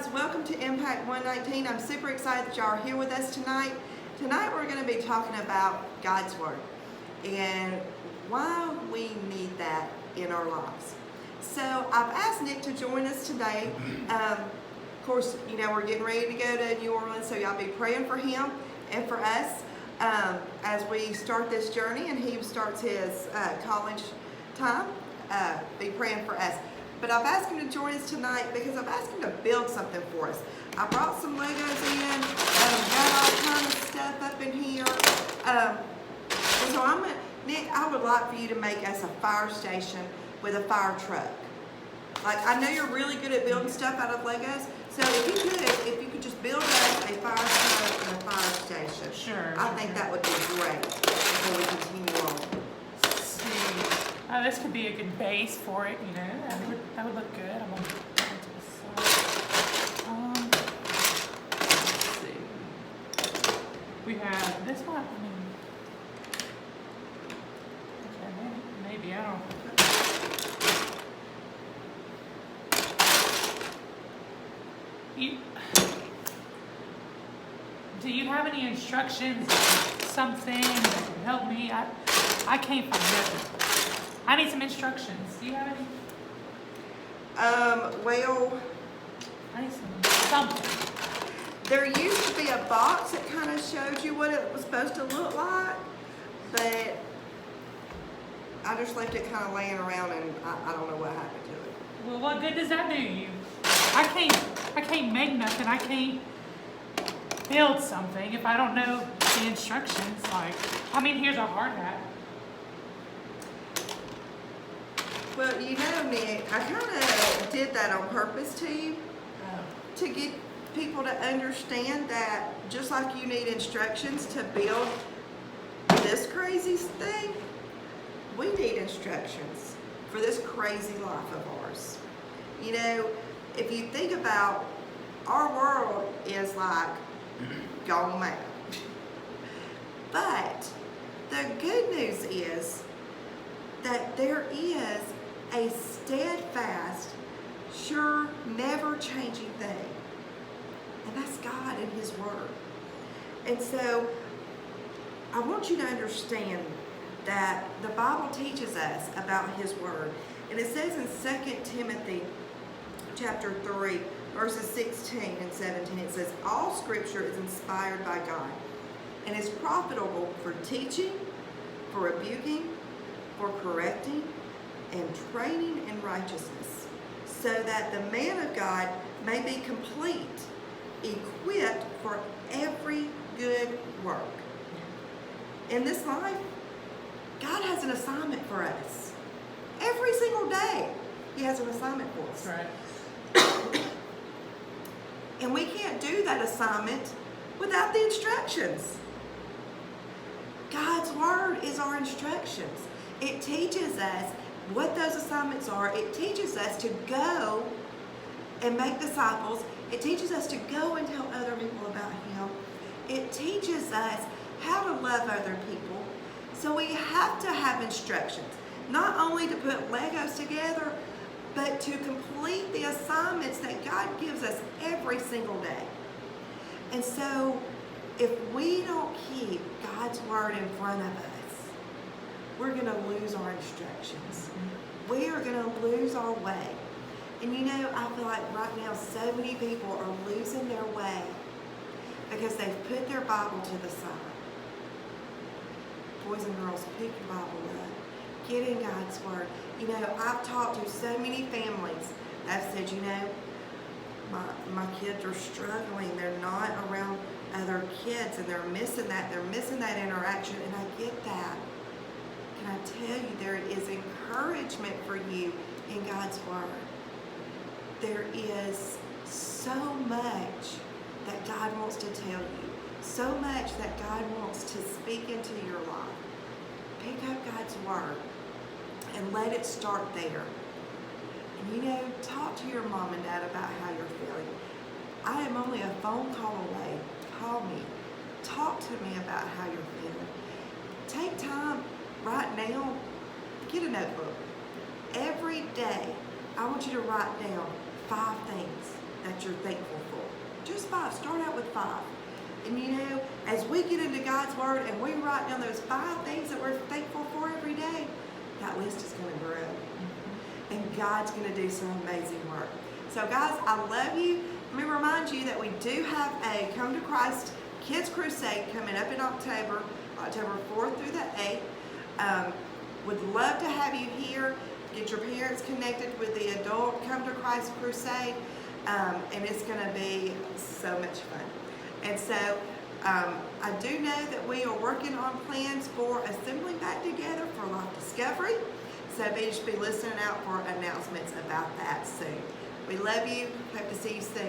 guys, welcome to Impact 119. I'm super excited that y'all are here with us tonight. Tonight we're going to be talking about God's Word and why we need that in our lives. So I've asked Nick to join us today. Of course, you know, we're getting ready to go to New Orleans, so y'all be praying for him and for us as we start this journey and he starts his college time. Be praying for us. But I've asked him to join us tonight because I've asked him to build something for us. I brought some Legos in, got all kind of stuff up in here. And so Nick, I would like for you to make us a fire station with a fire truck. Like, I know you're really good at building stuff out of Legos, so if you could just build us a fire truck and a fire station. Sure. I think that would be great before we continue on. This could be a good base for it, you know. That would look good. I'm gonna put it to the side. Let's see. We have this one. Okay, maybe I don't. Do you have any instructions? Something that can help me? I can't find nothing. I need some instructions. Do you have any? Well, I need something. there used to be a box that kind of showed you what it was supposed to look like, but I just left it kind of laying around and I don't know what happened to it. Well, what good does that do you? I can't make nothing. I can't build something if I don't know the instructions. Like, I mean, here's a hard hat. Well, you know, Nick, I kind of did that on purpose to you, to get people to understand that just like you need instructions to build this crazy thing, we need instructions for this crazy life of ours. You know, if you think about our world is like gone mad. But the good news is that there is a steadfast, sure, never changing thing. And that's God and His Word. And so I want you to understand that the Bible teaches us about His Word. And it says in 2 Timothy chapter 3, verses 16 and 17, it says, all Scripture is inspired by God and is profitable for teaching, for rebuking, for correcting, and training in righteousness, so that the man of God may be complete, equipped for every good work. In this life, God has an assignment for us. Every single day, He has an assignment for us. Right. And we can't do that assignment without the instructions. God's Word is our instructions. It teaches us what those assignments are. It teaches us to go and make disciples. It teaches us to go and tell other people about Him. It teaches us how to love other people. So we have to have instructions, not only to put Legos together, but to complete the assignments that God gives us every single day. And so if we don't keep God's Word in front of us, we're going to lose our instructions. We are going to lose our way. And you know, I feel like right now so many people are losing their way because they've put their Bible to the side. Boys and girls, pick your Bible up. Get in God's Word. You know, I've talked to so many families that have said, you know, my kids are struggling. They're not around other kids and they're missing that. They're missing that interaction, and I get that. Can I tell you, there is encouragement for you in God's Word. There is so much that God wants to tell you, so much that God wants to speak into your life. Pick up God's Word and let it start there. And you know, talk to your mom and dad about how you're feeling. I am only a phone call away. Call me. Talk to me about how you're feeling. Take time right now. Get a notebook. Every day, I want you to write down 5 things that you're thankful for. Just 5. Start out with 5. And you know, as we get into God's Word and we write down those 5 things that we're thankful for every day, that list is going to grow. And God's going to do some amazing work. So guys, I love you. Let me remind you that we do have a Come to Christ Kids Crusade coming up in October 4th through the 8th. Would love to have you here. Get your parents connected with the adult Come to Christ Crusade. And it's going to be so much fun. And so I do know that we are working on plans for assembling back together for Life Discovery. So just be listening out for announcements about that soon. We love you. Hope to see you soon.